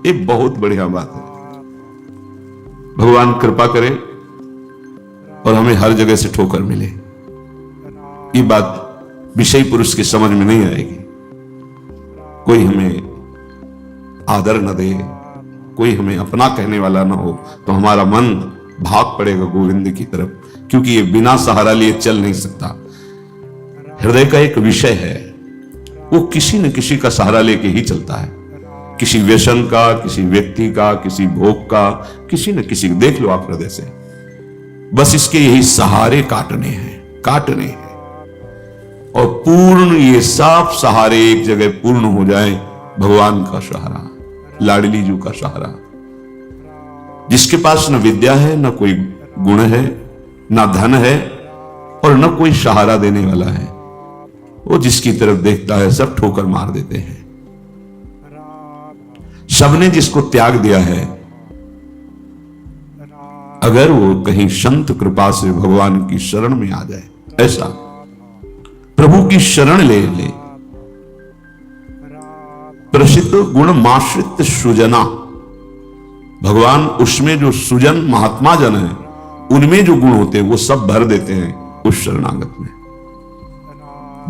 ये बहुत बढ़िया बात है। भगवान कृपा करे और हमें हर जगह से ठोकर मिले। ये बात विषय पुरुष की समझ में नहीं आएगी। कोई हमें आदर न दे, कोई हमें अपना कहने वाला ना हो, तो हमारा मन भाग पड़ेगा गोविंद की तरफ, क्योंकि ये बिना सहारा लिए चल नहीं सकता। हृदय का एक विषय है, वो किसी न किसी का सहारा लेके ही चलता है। किसी व्यसन का, किसी व्यक्ति का, किसी भोग का, किसी न किसी। देख लो आप हृदय से, बस इसके यही सहारे काटने हैं और पूर्ण ये सब सहारे एक जगह पूर्ण हो जाए। भगवान का सहारा, लाडली जी का सहारा। जिसके पास न विद्या है, न कोई गुण है, न धन है और न कोई सहारा देने वाला है, वो जिसकी तरफ देखता है सब ठोकर मार देते हैं। सबने जिसको त्याग दिया है, अगर वो कहीं संत कृपा से भगवान की शरण में आ जाए, ऐसा प्रभु की शरण ले ले। प्रसिद्ध गुण माश्रित सुजना, भगवान उसमें जो सुजन महात्मा जन है, उनमें जो गुण होते हैं वो सब भर देते हैं उस शरणागत में।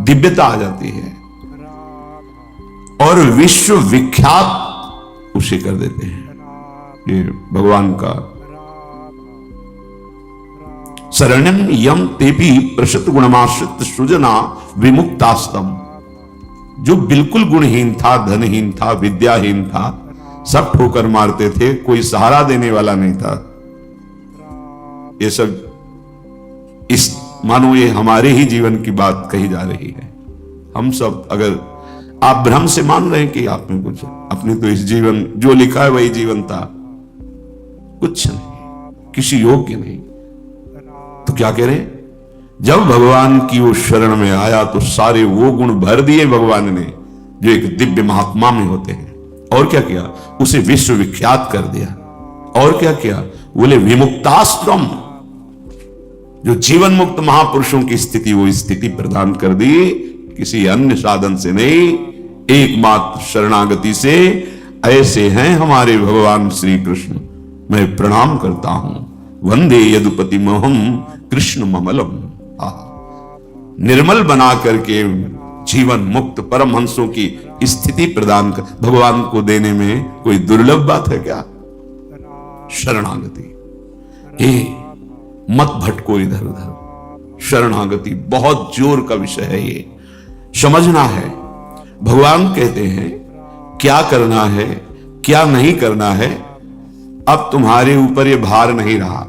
दिव्यता आ जाती है और विश्व विख्यात उसे कर देते हैं। ये भगवान का शरणम यम तेपी प्रसिद्ध गुणमाश्रित सुजना विमुक्तास्तम। जो बिल्कुल गुणहीन था, धनहीन था, विद्याहीन था, सब ठोकर मारते थे, कोई सहारा देने वाला नहीं था। ये सब इस मानो ये हमारे ही जीवन की बात कही जा रही है। हम सब, अगर आप भ्रम से मान रहे हैं कि आप में कुछ, अपने तो इस जीवन जो लिखा है वही जीवन था, कुछ नहीं, किसी योग्य नहीं, तो क्या कह रहे हैं? जब भगवान की वो शरण में आया तो सारे वो गुण भर दिए भगवान ने जो एक दिव्य महात्मा में होते हैं। और क्या किया? उसे विश्व विख्यात कर दिया। और क्या किया? बोले विमुक्ताश्रम, जो जीवन मुक्त महापुरुषों की स्थिति, वो स्थिति प्रदान कर दी, किसी अन्य साधन से नहीं, एकमात्र शरणागति से। ऐसे हैं हमारे भगवान श्री कृष्ण। मैं प्रणाम करता हूं। वंदे यदुपति मोहम कृष्ण ममलम। निर्मल बना करके जीवन मुक्त परमहंसों की स्थिति प्रदान कर भगवान को देने में कोई दुर्लभ बात है क्या? शरणागति, मत भटको इधर उधर। शरणागति बहुत जोर का विषय है, ये समझना है। भगवान कहते हैं क्या करना है, क्या नहीं करना है, अब तुम्हारे ऊपर ये भार नहीं रहा।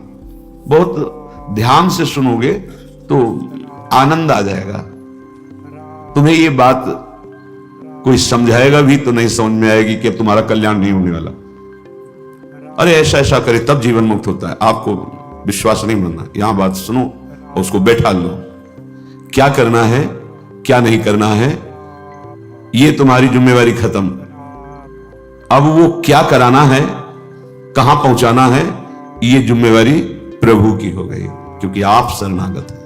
बहुत ध्यान से सुनोगे तो आनंद आ जाएगा। तुम्हें ये बात कोई समझाएगा भी तो नहीं समझ में आएगी कि अब तुम्हारा कल्याण नहीं होने वाला। अरे ऐसा ऐसा करे तब जीवन मुक्त होता है। आपको विश्वास नहीं बनना, यहां बात सुनो और उसको बैठा लो। क्या करना है, क्या नहीं करना है, ये तुम्हारी जिम्मेवारी खत्म। अब वो क्या कराना है, कहां पहुंचाना है, ये जिम्मेवारी प्रभु की हो गई, क्योंकि आप शरणागत हैं।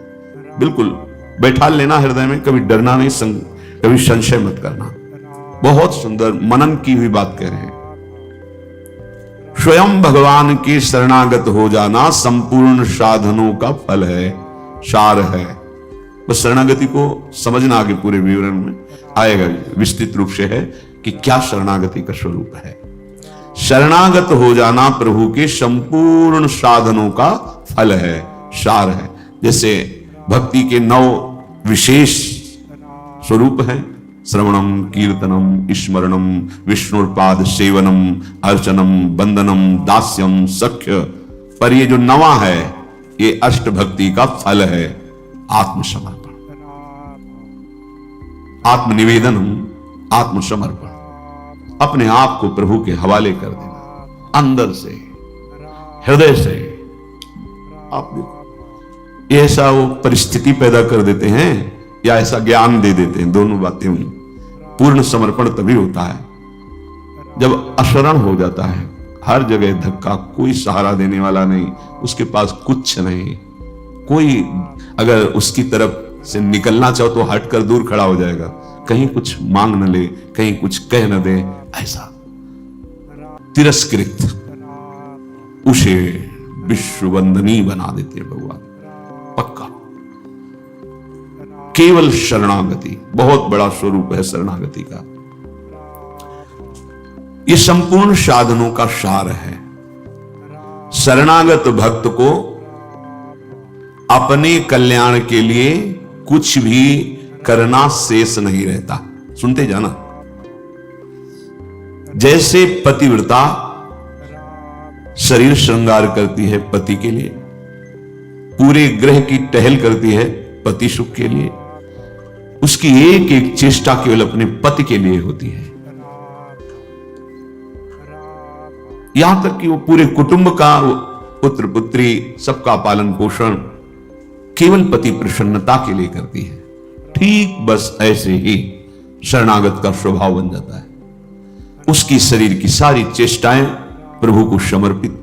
बिल्कुल बैठा लेना हृदय में, कभी डरना नहीं, कभी संशय मत करना। बहुत सुंदर मनन की हुई बात कह रहे हैं। स्वयं भगवान के शरणागत हो जाना संपूर्ण साधनों का फल है, सार है। बस शरणागति को समझना, आगे पूरे विवरण में आएगा, विस्तृत रूप से है कि क्या शरणागति का स्वरूप है। शरणागत हो जाना प्रभु के संपूर्ण साधनों का फल है, सार है। जैसे भक्ति के 9 विशेष स्वरूप हैं, श्रवणम, कीर्तनम, स्मरणम, विष्णुपाद सेवनम, अर्चनम, वंदनम, दास्यम, सख्य। पर ये जो 9वां है, ये अष्ट भक्ति का फल है, आत्मसमर्पण, आत्मनिवेदनम, आत्मसमर्पण। अपने आप को प्रभु के हवाले कर देना, अंदर से, हृदय से। आप देखो, ये ऐसा वो परिस्थिति पैदा कर देते हैं या ऐसा ज्ञान दे देते हैं, दोनों बातें हुई। पूर्ण समर्पण तभी होता है जब अशरण हो जाता है, हर जगह धक्का, कोई सहारा देने वाला नहीं, उसके पास कुछ नहीं, कोई अगर उसकी तरफ से निकलना चाहो तो हटकर दूर खड़ा हो जाएगा, कहीं कुछ मांग न ले, कहीं कुछ कह न दे, ऐसा तिरस्कृत, उसे विश्व वंदनीय बना देते भगवान। पक्का केवल शरणागति बहुत बड़ा स्वरूप है शरणागति का। ये संपूर्ण साधनों का सार है। शरणागत भक्त को अपने कल्याण के लिए कुछ भी करना शेष नहीं रहता। सुनते जाना, जैसे पतिव्रता शरीर श्रृंगार करती है पति के लिए, पूरे ग्रह की टहल करती है पति सुख के लिए, उसकी एक एक चेष्टा केवल अपने पति के लिए होती है। यहां तक कि वो पूरे कुटुंब का, पुत्र पुत्री सबका पालन पोषण केवल पति प्रसन्नता के लिए करती है। ठीक बस ऐसे ही शरणागत का स्वभाव बन जाता है। उसकी शरीर की सारी चेष्टाएं प्रभु को समर्पित,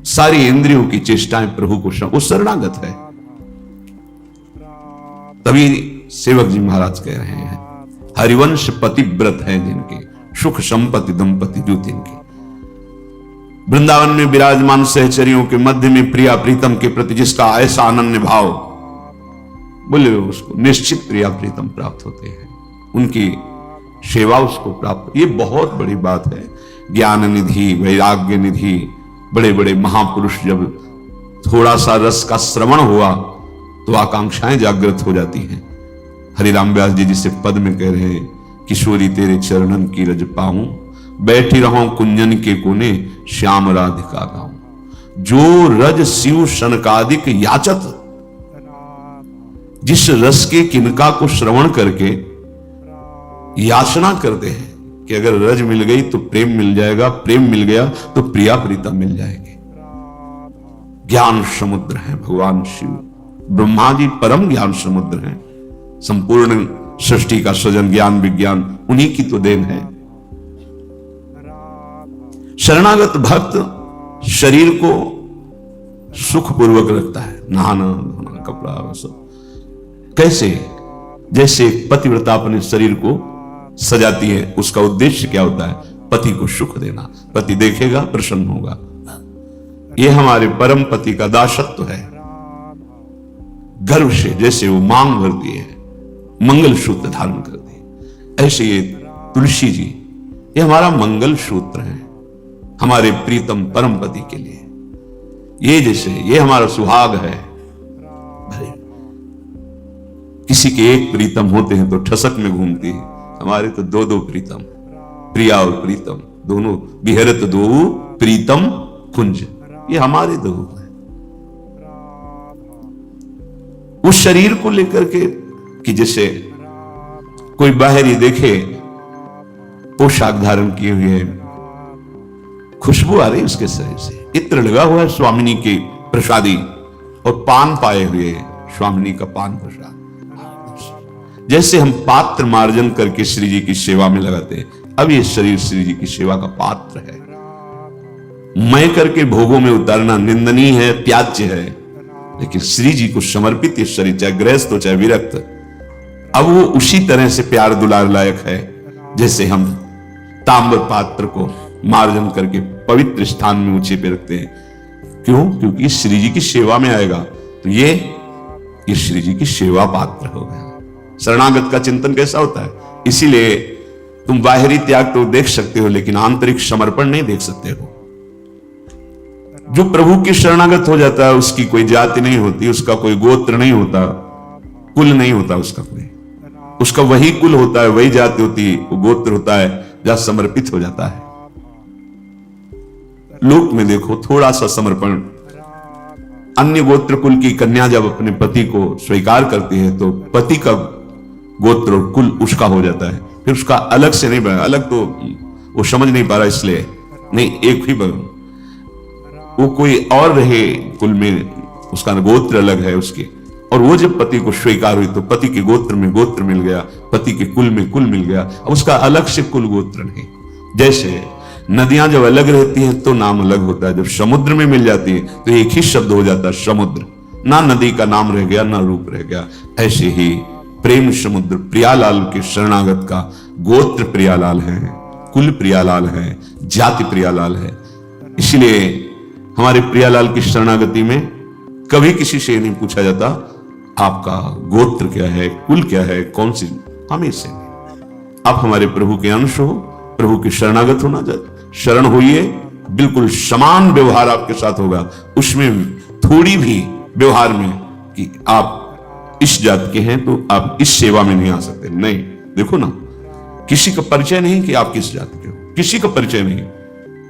सारी इंद्रियों की चेष्टाएं प्रभु को वो शरणागत है। तभी सेवक जी महाराज कह रहे हैं, हरिवंश पतिव्रत हैं जिनके, सुख संपत्ति दंपति जो तिनके। वृंदावन में विराजमान सहचरियों के मध्य में प्रिया प्रीतम के प्रति जिसका ऐसा अनन्य भाव, बोले उसको निश्चित प्रिया प्रीतम प्राप्त होते हैं, उनकी सेवा उसको प्राप्त। ये बहुत बड़ी बात है। ज्ञान निधि, वैराग्य निधि, बड़े बड़े महापुरुष जब थोड़ा सा रस का श्रवण हुआ तो आकांक्षाएं जागृत हो जाती हैं। हरिराम व्यास जी जिसे पद में कह रहे हैं, किशोरी तेरे चरणन की रज पाऊं, बैठी रहूं कुंजन के कोने, श्याम राधिका गाऊं। जो रज शिव शनकादिक याचत, जिस रस के किनका को श्रवण करके याचना करते हैं कि अगर रज मिल गई तो प्रेम मिल जाएगा, प्रेम मिल गया तो प्रिया प्रीता मिल जाएगी। ज्ञान समुद्र है भगवान शिव, ब्रह्मा जी परम ज्ञान समुद्र हैं। संपूर्ण सृष्टि का सृजन ज्ञान विज्ञान उन्हीं की तो देन है। शरणागत भक्त शरीर को सुखपूर्वक रखता है, नहाना धोना कपड़ा सब। कैसे? जैसे पतिव्रता अपने शरीर को सजाती है, उसका उद्देश्य क्या होता है? पति को सुख देना। पति देखेगा प्रसन्न होगा। यह हमारे परम पति का दासत्व है। गर्व से जैसे वो मांग भरती है, मंगल सूत्र धारण करती है, ऐसे ये तुलसी जी ये हमारा मंगल सूत्र है हमारे प्रीतम परम पति के लिए। ये जैसे ये हमारा सुहाग है। किसी के एक प्रीतम होते हैं तो ठसक में घूमती है, हमारे तो दो दो प्रीतम, प्रिया और प्रीतम दोनों, विहरत दो प्रीतम कुंज, ये हमारे दो हैं। उस शरीर को लेकर के कि जैसे कोई बाहरी देखे पोशाक धारण किए हुए, खुशबू आ रही उसके शरीर से, इत्र लगा हुआ है स्वामिनी की प्रसादी, और पान पाए हुए स्वामिनी का पान प्रसाद। जैसे हम पात्र मार्जन करके श्री जी की सेवा में लगाते हैं, अब ये शरीर श्री जी की सेवा का पात्र है। मैं करके भोगों में उतारना निंदनीय है, त्याज्य है, लेकिन श्री जी को समर्पित ये शरीर, चाहे गृहस्थ हो चाहे विरक्त, अब वो उसी तरह से प्यार दुलार लायक है जैसे हम ताम्र पात्र को मार्जन करके पवित्र स्थान में ऊंचे पे रखते हैं। क्यों? क्योंकि श्री जी की सेवा में आएगा तो ये श्री जी की सेवा पात्र हो गया। शरणागत का चिंतन कैसा होता है? इसीलिए तुम बाहरी त्याग तो देख सकते हो, लेकिन आंतरिक समर्पण नहीं देख सकते हो। जो प्रभु की शरणागत हो जाता है उसकी कोई जाति नहीं होती, उसका कोई गोत्र नहीं होता, कुल नहीं होता उसका कोई, उसका वही कुल होता है, वही जाति होती है, वो गोत्र होता है जहां समर्पित हो जाता है। लोक में देखो थोड़ा सा समर्पण, अन्य गोत्र कुल की कन्या जब अपने पति को स्वीकार करती है तो पति का गोत्र और कुल उसका हो जाता है, फिर उसका अलग से नहीं बना। अलग तो वो समझ नहीं पा रहा, इसलिए नहीं, एक ही बना, वो कोई और रहे कुल में, उसका गोत्र अलग है उसके। और वो जब पति को स्वीकार हुई तो पति के गोत्र में गोत्र मिल गया, पति के कुल में कुल मिल गया, अब उसका अलग से कुल गोत्र नहीं। जैसे नदियां जब अलग रहती हैं तो नाम अलग होता है, जब समुद्र में मिल जाती है तो एक ही शब्द हो जाता है समुद्र, ना नदी का नाम रह गया ना रूप रह गया। ऐसे ही प्रेम समुद्र प्रियालाल के शरणागत का गोत्र प्रियालाल है, कुल प्रियालाल है, जाति प्रियालाल है। इसलिए हमारे प्रियालाल की शरणागति में कभी किसी से नहीं पूछा जाता आपका गोत्र क्या है, कुल क्या है, कौन सी, हमेशा नहीं। आप हमारे प्रभु के अंश हो, प्रभु के शरणागत होना चाहिए, शरण होइए, बिल्कुल समान व्यवहार आपके साथ होगा। उसमें थोड़ी भी व्यवहार में कि आप इस जात के हैं तो आप इस सेवा में नहीं आ सकते, नहीं। देखो ना, किसी का परिचय नहीं कि आप किस जात के हो, किसी का परिचय नहीं।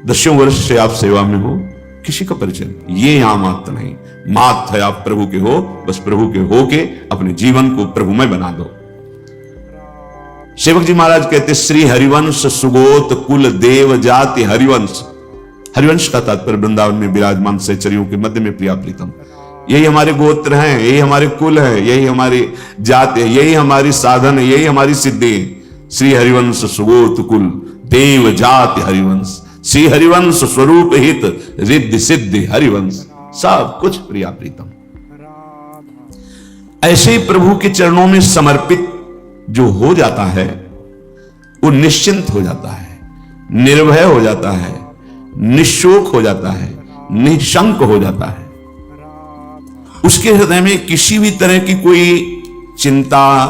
10 वर्ष से आप सेवा में हो, किसी का परिचय नहीं। ये यहां मात्र नहीं, मात्र है आप प्रभु के हो, बस प्रभु के हो के अपने जीवन को प्रभुमय बना दो। सेवक जी महाराज कहते, श्री हरिवंश सुगोत कुल देव जाति हरिवंश। हरिवंश का तात्पर्य वृंदावन में विराजमान सहचरियों के मध्य में प्रिया प्रीतम, यही हमारे गोत्र हैं, यही हमारे कुल है, यही हमारी जाति है, यही हमारी साधन है, यही हमारी सिद्धि है। श्री हरिवंश सुगोत कुल देव जाति हरिवंश, श्री हरिवंश स्वरूप हित रिद्धि सिद्धि हरिवंश, सब कुछ प्रिया प्रीतम। ऐसे ही प्रभु के चरणों में समर्पित जो हो जाता है वो निश्चिंत हो जाता है, निर्भय हो जाता है, निशोक हो जाता है, निशंक हो जाता है। उसके हृदय में किसी भी तरह की कोई चिंता,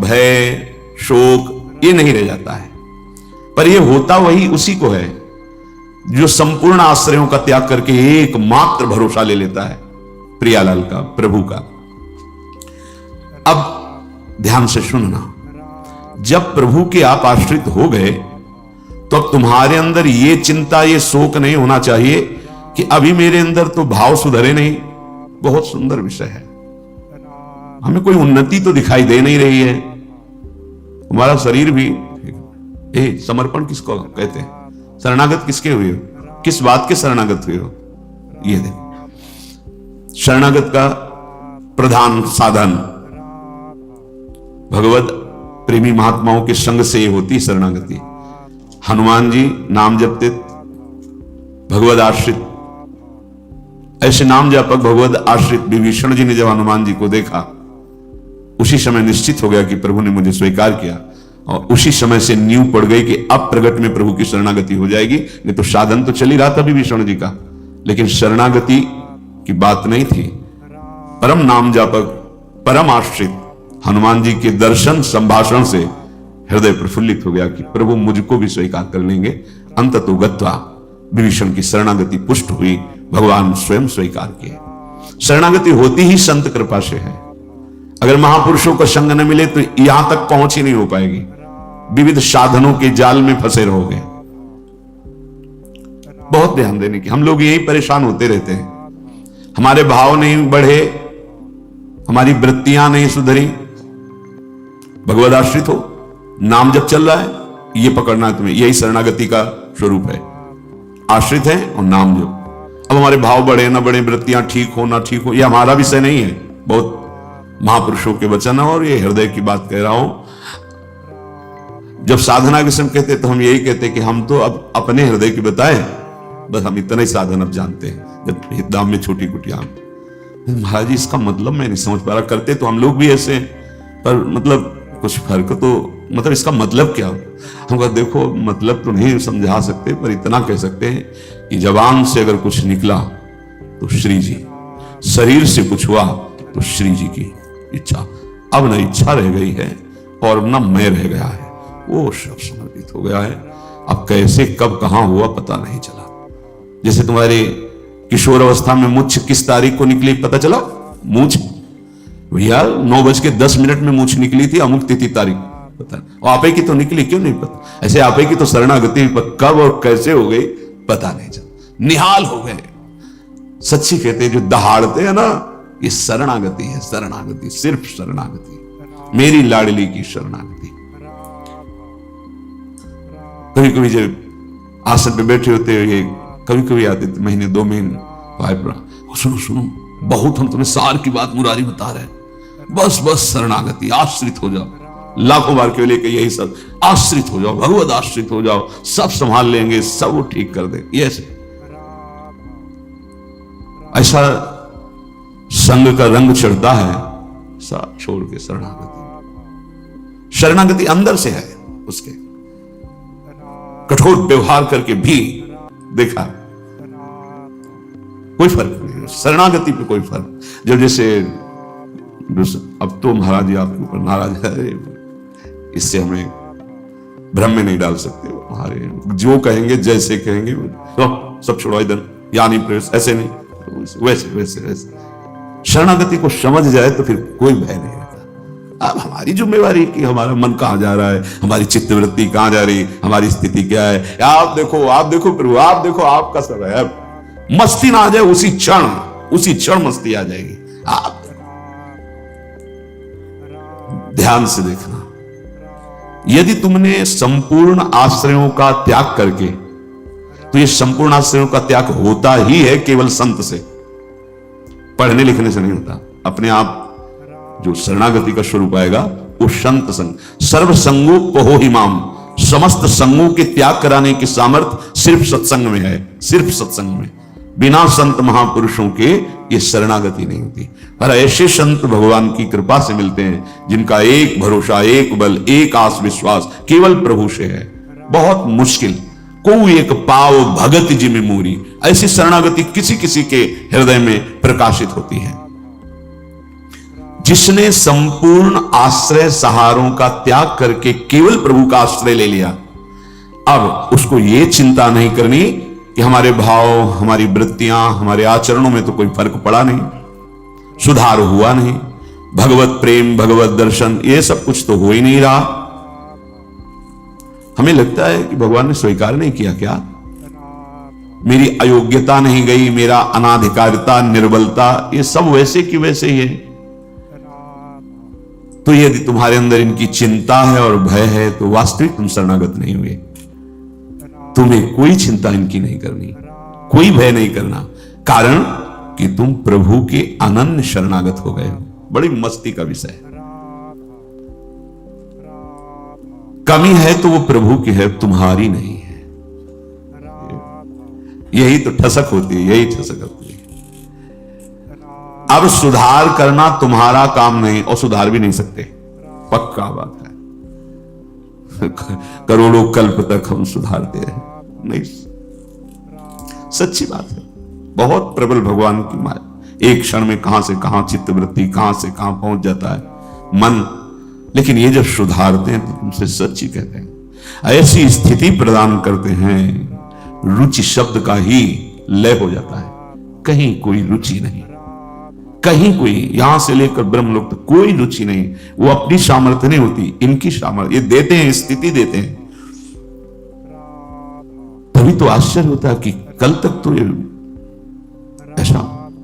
भय, शोक ये नहीं रह जाता है। पर यह होता वही उसी को है जो संपूर्ण आश्रयों का त्याग करके एकमात्र भरोसा ले लेता है प्रियालाल का, प्रभु का। अब ध्यान से सुनना, जब प्रभु के आप आश्रित हो गए तो अब तुम्हारे अंदर ये चिंता, ये शोक नहीं होना चाहिए कि अभी मेरे अंदर तो भाव सुधरे नहीं। बहुत सुंदर विषय है, हमें कोई उन्नति तो दिखाई दे नहीं रही है। हमारा शरीर भी, समर्पण किसको कहते हैं, शरणागत किसके हुए हो, किस बात के शरणागत हुए हो? ये देखो, शरणागत का प्रधान साधन भगवत प्रेमी महात्माओं के संग से होती शरणागति। हनुमान जी नाम जपते, भगवत आश्रित, ऐसे नाम जापक भगवत आश्रित विभीषण जी ने जब हनुमान जी को देखा, उसी समय निश्चित हो गया कि प्रभु ने मुझे स्वीकार किया, और उसी समय से नींव पड़ गई कि अब प्रगट में प्रभु की शरणागति हो जाएगी। नहीं तो साधन तो चल ही रहा था विभीषण जी का, लेकिन शरणागति की बात नहीं थी। परम नाम जापक, परम आश्रित हनुमान जी के दर्शन संभाषण से हृदय प्रफुल्लित हो गया कि प्रभु मुझको भी स्वीकार कर लेंगे। अंततो गत्वा विभीषण की शरणागति पुष्ट हुई, भगवान स्वयं स्वीकार किए। शरणागति होती ही संत कृपा से है। अगर महापुरुषों का संग न मिले तो यहां तक पहुंच ही नहीं हो पाएगी, विविध साधनों के जाल में फंसे रहोगे। बहुत ध्यान देने की, हम लोग यही परेशान होते रहते हैं। हमारे भाव नहीं बढ़े, हमारी वृत्तियां नहीं सुधरी। भगवद आश्रित हो, नाम जब चल रहा है, ये पकड़ना है तुम्हें, यही शरणागति का स्वरूप है। आश्रित है और नाम जप। अब हमारे भाव बढ़े ना बढ़े, वृत्तियां ठीक हो ना ठीक हो, ये हमारा विषय नहीं है, बहुत महापुरुषों के वचन है और ये हृदय की बात कह रहा हूं। जब साधना के समय कहते तो हम यही कहते कि हम तो अब अपने हृदय की बताए, बस हम इतना ही साधन अब जानते हैं। जब दाम में छोटी कुटिया, महाराज जी इसका मतलब मैं नहीं समझ पा रहा, करते तो हम लोग भी ऐसे, पर मतलब कुछ फर्क तो, मतलब इसका मतलब क्या? हम कहते देखो मतलब तो नहीं समझा सकते, पर इतना कह सकते हैं कि जबान से अगर कुछ निकला तो श्री जी, शरीर से कुछ हुआ तो श्री जी की इच्छा। अब न इच्छा रह गई है और न मैं रह गया है, वो सब समर्पित हो गया है। अब कैसे कब कहां हुआ पता नहीं चला। जैसे तुम्हारे किशोर अवस्था में मूंछ किस तारीख को निकली पता चला? मूंछ भैया 9:10 में मूंछ निकली थी, अमुक तिथि तारीख पता नहीं। और आपे की तो निकली, क्यों नहीं पता? ऐसे आपे की तो शरणागति कब और कैसे हो गई पता नहीं चला, निहाल हो गए। सच्ची कहते जो दहाड़ते हैं ना, ये शरणागति है, शरणागति, सिर्फ शरणागति, मेरी लाडली की शरणागति। कभी कभी जब आसन पे बैठे होते ये कभी कभी आते थे, महीने 2 महीने, सुनो सुनो बहुत हम तुम्हें सार की बात मुरारी बता रहे हैं, बस बस शरणागति, आश्रित हो जाओ। लाखों बार केवल लेके यही सब, आश्रित हो जाओ, भगवत आश्रित हो जाओ, सब संभाल लेंगे, सब वो ठीक कर दे। ये ऐसा संग का रंग चढ़ता है, सब छोड़ के शरणागति। शरणागति अंदर से है उसके। कठोर व्यवहार करके भी देखा कोई फर्क नहीं, शरणागति पे कोई फर्क। जब जैसे अब तो महाराज जी आपके ऊपर नाराज है, इससे हमें भ्रम में नहीं डाल सकते। हमारे जो कहेंगे जैसे कहेंगे तो सब छोड़ो इधर, या नहीं प्रवेश, ऐसे नहीं, वैसे वैसे वैसे। शरणागति को समझ जाए तो फिर कोई भय नहीं रहता। अब हमारी जिम्मेवारी कि हमारा मन कहां जा रहा है, हमारी चित्तवृत्ति कहां जा रही, हमारी स्थिति क्या है। आप देखो प्रभु, आप देखो आपका सब है। मस्ती ना आ जाए उसी क्षण मस्ती आ जाएगी। आप ध्यान से देखना, यदि तुमने संपूर्ण आश्रयों का त्याग करके, तो ये संपूर्ण आश्रयों का त्याग होता ही है केवल संत से, पढ़ने लिखने से नहीं होता। अपने आप जो शरणागति का स्वरूप आएगा वो संत संग, सर्व संगोपहो हिमाम, समस्त संगों के त्याग कराने की सामर्थ्य सिर्फ सत्संग में है, सिर्फ सत्संग में। बिना संत महापुरुषों के ये शरणागति नहीं होती। पर ऐसे संत भगवान की कृपा से मिलते हैं जिनका एक भरोसा, एक बल, एक आस विश्वास केवल प्रभु से है। बहुत मुश्किल, कोई एक पाव भगत जिमि मूरी, ऐसी शरणागति किसी किसी के हृदय में प्रकाशित होती है। जिसने संपूर्ण आश्रय सहारों का त्याग करके केवल प्रभु का आश्रय ले लिया, अब उसको यह चिंता नहीं करनी कि हमारे भाव, हमारी वृत्तियां, हमारे आचरणों में तो कोई फर्क पड़ा नहीं, सुधार हुआ नहीं, भगवत प्रेम, भगवत दर्शन, ये सब कुछ तो हो ही नहीं रहा। हमें लगता है कि भगवान ने स्वीकार नहीं किया क्या, मेरी अयोग्यता नहीं गई, मेरा अनाधिकारिता, निर्बलता, ये सब वैसे की वैसे ही है। तो यदि तुम्हारे अंदर इनकी चिंता है और भय है तो वास्तविक तुम शरणागत नहीं हुए। तुम्हें कोई चिंता इनकी नहीं करनी, कोई भय नहीं करना, कारण कि तुम प्रभु के अनन्य शरणागत हो गए हो। बड़ी मस्ती का विषय है। कमी है तो वो प्रभु की है, तुम्हारी नहीं है। यही तो ठसक होती है, यही ठसक होती है। अब सुधार करना तुम्हारा काम नहीं, और सुधार भी नहीं सकते, पक्का बात है। करोड़ों कल्प तक हम सुधारते हैं, नहीं, सच्ची बात है। बहुत प्रबल भगवान की माया, एक क्षण में कहां से कहां चित्तवृत्ति, कहां से कहां पहुंच जाता है मन। लेकिन ये जब सुधारते हैं तो तुमसे सच्ची कहते हैं, ऐसी स्थिति प्रदान करते हैं, रुचि शब्द का ही लय हो जाता है। कहीं कोई रुचि नहीं, कहीं कोई, यहां से लेकर ब्रह्मलोक तक कोई रुचि नहीं। वो अपनी सामर्थ्य नहीं होती, इनकी सामर्थ्य, ये देते हैं, स्थिति देते हैं। तभी तो आश्चर्य होता है कि कल तक तो ये ऐसा,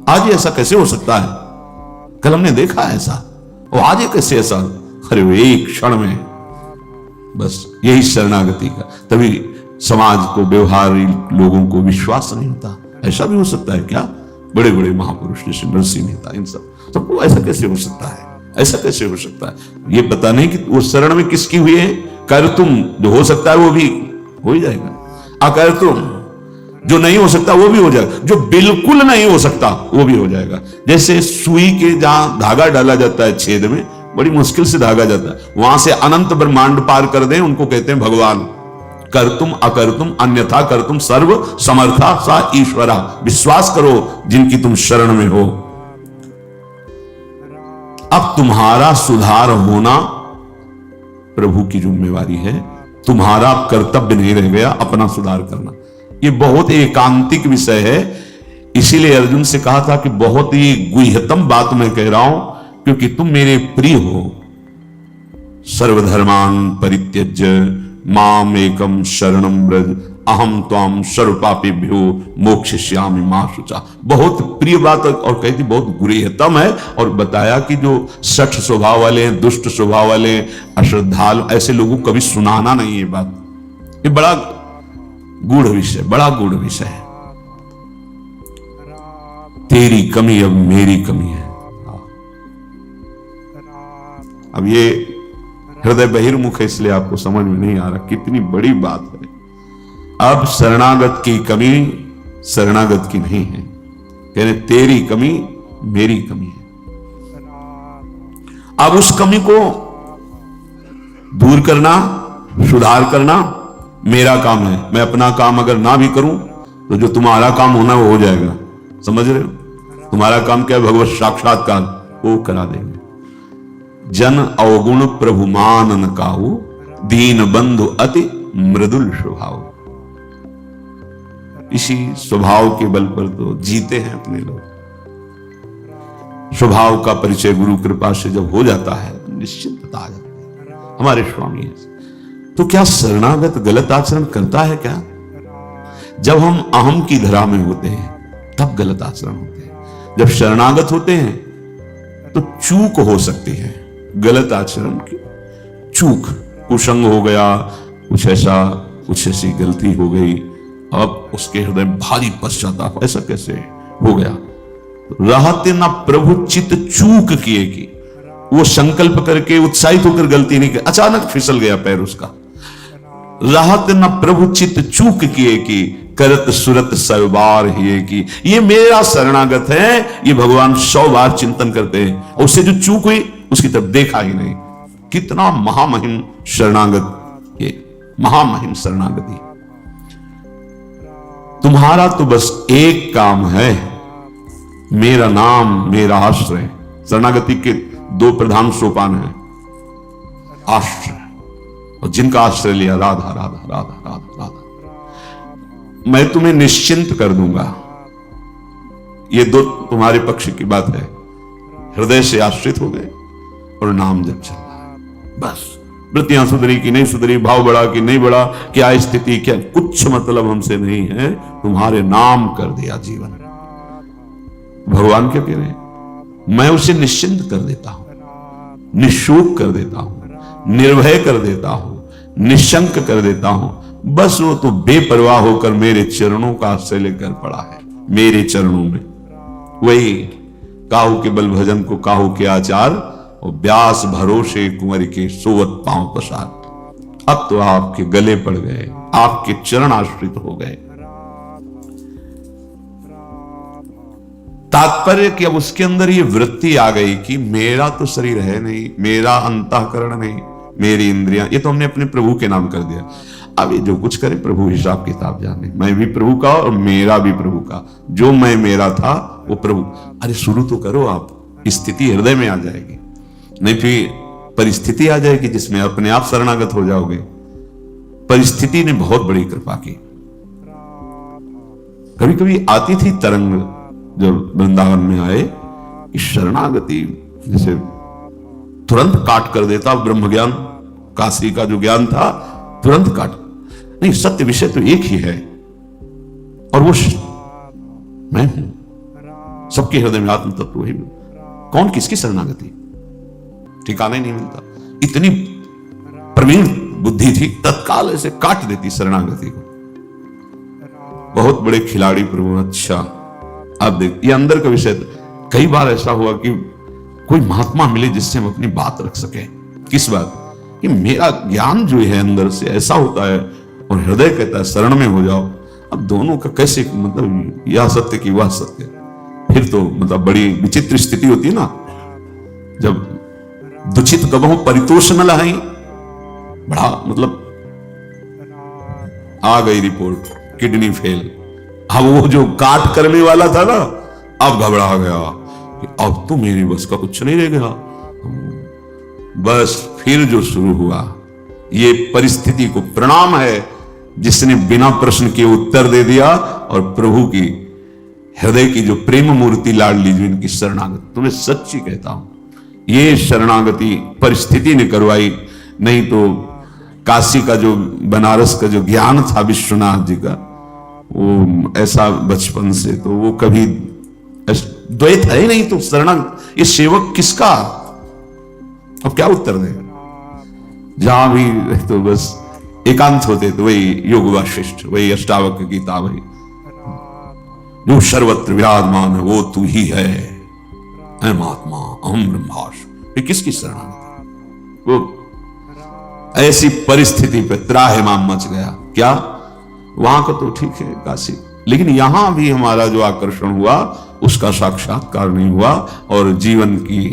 आज ये ऐसा कैसे हो सकता है, कल हमने देखा ऐसा, और आज ये कैसे ऐसा। अरे वो एक क्षण में, बस यही शरणागति का। तभी समाज को, व्यवहारी लोगों को विश्वास नहीं होता, ऐसा भी हो सकता है क्या। बड़े बड़े महापुरुष जैसे नरसिंह मेहता, इन सबको ऐसा कैसे हो सकता है, ऐसा कैसे हो सकता है। ये पता नहीं कि वो शरण में किसकी हुई है। कर तुम, जो हो सकता है वो भी हो ही जाएगा, अकर तुम, जो नहीं हो सकता वो भी हो जाएगा, जो बिल्कुल नहीं हो सकता वो भी हो जाएगा। जैसे सुई के जहां धागा डाला जाता है छेद में, बड़ी मुश्किल से धागा जाता है, वहां से अनंत ब्रह्मांड पार कर दें, उनको कहते हैं भगवान। कर तुम अकर तुम अन्यथा कर तुम सर्व समर्था सा ईश्वरा। विश्वास करो जिनकी तुम शरण में हो। अब तुम्हारा सुधार होना प्रभु की जिम्मेवारी है, तुम्हारा कर्तव्य नहीं रह गया अपना सुधार करना। ये बहुत एकांतिक विषय है, इसीलिए अर्जुन से कहा था कि बहुत ही गुह्यतम बात मैं कह रहा हूं, क्योंकि तुम मेरे प्रिय हो। सर्वधर्मान परित्यज्य माम एकम शरणम व्रज अहम त्वाम सर्वपापेभ्यो मोक्षयिष्यामि मा शुचा। बहुत प्रिय बात, और कहती बहुत गुह्यतम है। और बताया कि जो सठ स्वभाव वाले हैं, दुष्ट स्वभाव वाले, अश्रद्धालु, ऐसे लोगों को कभी सुनाना नहीं है बात। ये बड़ा गूढ़ विषय, बड़ा गूढ़ विषय है। तेरी कमी अब मेरी कमी है। अब ये हृदय बहिर्मुख है, इसलिए आपको समझ में नहीं आ रहा कितनी बड़ी बात है। अब शरणागत की कमी शरणागत की नहीं है, कहने तेरी कमी मेरी कमी है। अब उस कमी को दूर करना, सुधार करना मेरा काम है, मैं अपना काम अगर ना भी करूं तो जो तुम्हारा काम होना वो हो जाएगा। समझ रहे हो? तुम्हारा काम क्या है? भगवत साक्षात्कार वो करा देंगे। जन अवगुण प्रभु मानन काहू, दीन बंधु अति मृदुल स्वभाव। इसी स्वभाव के बल पर तो जीते हैं अपने लोग। स्वभाव का परिचय गुरु कृपा से जब हो जाता है तो निश्चिंतता आ जाती है। हमारे स्वामी है। तो क्या शरणागत गलत आचरण करता है क्या? जब हम अहम की धरा में होते हैं तब गलत आचरण होते हैं। जब शरणागत होते हैं तो चूक हो सकती है, गलत आचरण की चूक, कुसंग हो गया, कुछ ऐसी गलती हो गई, अब उसके हृदय में भारी पश्चाताप, ऐसा कैसे हो गया? रहते ना प्रभु चित चूक किए की, वो संकल्प करके उत्साहित होकर गलती नहीं की, अचानक फिसल गया पैर उसका। रहत न प्रभु चित चूक किए की, करत सुरत 100 बार ही की। ये मेरा शरणागत है, ये भगवान 100 बार चिंतन करते हैं और उससे जो चूक हुई उसकी तरफ देखा ही नहीं। कितना महामहिम शरणागत, ये महामहिम शरणागति। तुम्हारा तो बस एक काम है, मेरा नाम मेरा आश्रय। शरणागति के 2 प्रधान सोपान हैं, आश्रय और जिनका आश्रय लिया राधा राधा राधा राधा राधा, मैं तुम्हें निश्चिंत कर दूंगा। ये 2 तुम्हारे पक्ष की बात है। हृदय से आश्रित हो गए और नाम जप चल रहा है, बस। वृत्तियां सुधरी कि नहीं सुधरी, भाव बढ़ा कि नहीं बढ़ा, क्या स्थिति, क्या, कुछ मतलब हमसे नहीं है। तुम्हारे नाम कर दिया जीवन। भगवान क्या कह रहे हैं? मैं उसे निश्चिंत कर देता हूं, निशोक कर देता हूं, निर्भय कर देता हूं, निशंक कर देता हूं। बस वो तो बेपरवाह होकर मेरे चरणों का आश्रय लेकर पड़ा है, मेरे चरणों में। वही काहू के बल भजन को काहू के आचार, और व्यास भरोसे कुंवर के सोवत पांव पसार। अब तो आपके गले पड़ गए, आपके चरण आश्रित हो गए। तात्पर्य कि अब उसके अंदर ये वृत्ति आ गई कि मेरा तो शरीर है नहीं, मेरा अंतःकरण नहीं, मेरी इंद्रियां, ये तो हमने अपने प्रभु के नाम कर दिया। अब ये जो कुछ करे प्रभु हिसाब किताब जाने। मैं भी प्रभु का और मेरा भी प्रभु का। जो मैं मेरा था वो प्रभु। अरे शुरू तो करो आप, स्थिति हृदय में आ जाएगी, नहीं फिर परिस्थिति आ जाएगी जिसमें अपने आप शरणागत हो जाओगे। परिस्थिति ने बहुत बड़ी कृपा की। कभी कभी आती थी तरंग जब वृंदावन में आए, इस शरणागति जैसे तुरंत काट कर देता ब्रह्म ज्ञान। काशी का जो ज्ञान था तुरंत काट। नहीं, सत्य विषय तो एक ही है और वो मैं हूं। सबके हृदय में आत्म तत्व वही। कौन किसकी शरणागति, ठिकाना नहीं मिलता। इतनी प्रवीण बुद्धि थी, तत्काल ऐसे काट देती शरणागति को। बहुत बड़े खिलाड़ी प्रभु। अच्छा अब देख, ये अंदर का विषय। कई बार ऐसा हुआ कि कोई महात्मा मिले जिससे हम अपनी बात रख सके। किस बात कि मेरा ज्ञान जो है अंदर से ऐसा होता है और हृदय कहता है शरण में हो जाओ। अब दोनों का कैसे, मतलब यह सत्य कि वह सत्य, फिर तो मतलब बड़ी विचित्र स्थिति होती है ना। जब दुचित कबहू परितोष न लहाई, बड़ा मतलब आ गई रिपोर्ट किडनी फेल। अब वो जो काट करने वाला था ना, अब घबरा गया कि अब तो मेरी बस का कुछ नहीं रह गया। बस फिर जो शुरू हुआ, ये परिस्थिति को प्रणाम है जिसने बिना प्रश्न के उत्तर दे दिया और प्रभु की हृदय की जो प्रेम मूर्ति लाडली जो इनकी शरणागति, तुम्हें सच्ची कहता हूं, ये शरणागति परिस्थिति ने करवाई। नहीं तो काशी का जो, बनारस का जो ज्ञान था विश्वनाथ जी का, वो ऐसा बचपन से तो वो कभी द्वैत है ही नहीं। तो शरणागत, ये सेवक किसका, अब क्या उत्तर दे? जहां भी तो बस एकांत होते तो वही योग वाशिष्ठ, वही अष्टावक्र गीता, वही जो सर्वत्र विराजमान है वो तू ही है, अहम आत्मा अहम ब्रह्मास्मि। ये किसकी शरणागति? वो ऐसी परिस्थिति पे त्राहिमाम मच गया। क्या वहां का तो ठीक है काशी, लेकिन यहां भी हमारा जो आकर्षण हुआ उसका साक्षात्कार नहीं हुआ और जीवन की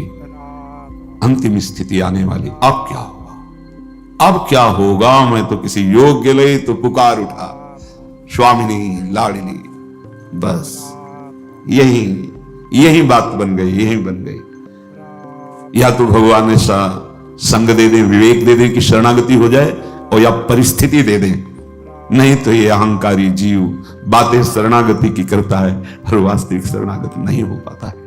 अंतिम स्थिति आने वाली। अब क्या हुआ? अब क्या होगा, मैं तो किसी योग्य ले तो पुकार उठा, स्वामिनी लाडली। बस यही यही बात बन गई, यही बन गई। या तो भगवान ऐसा संग दे दे, विवेक दे दे कि शरणागति हो जाए, और या परिस्थिति दे दे, नहीं तो ये अहंकारी जीव बातें शरणागति की करता है और वास्तविक शरणागति नहीं हो पाता है।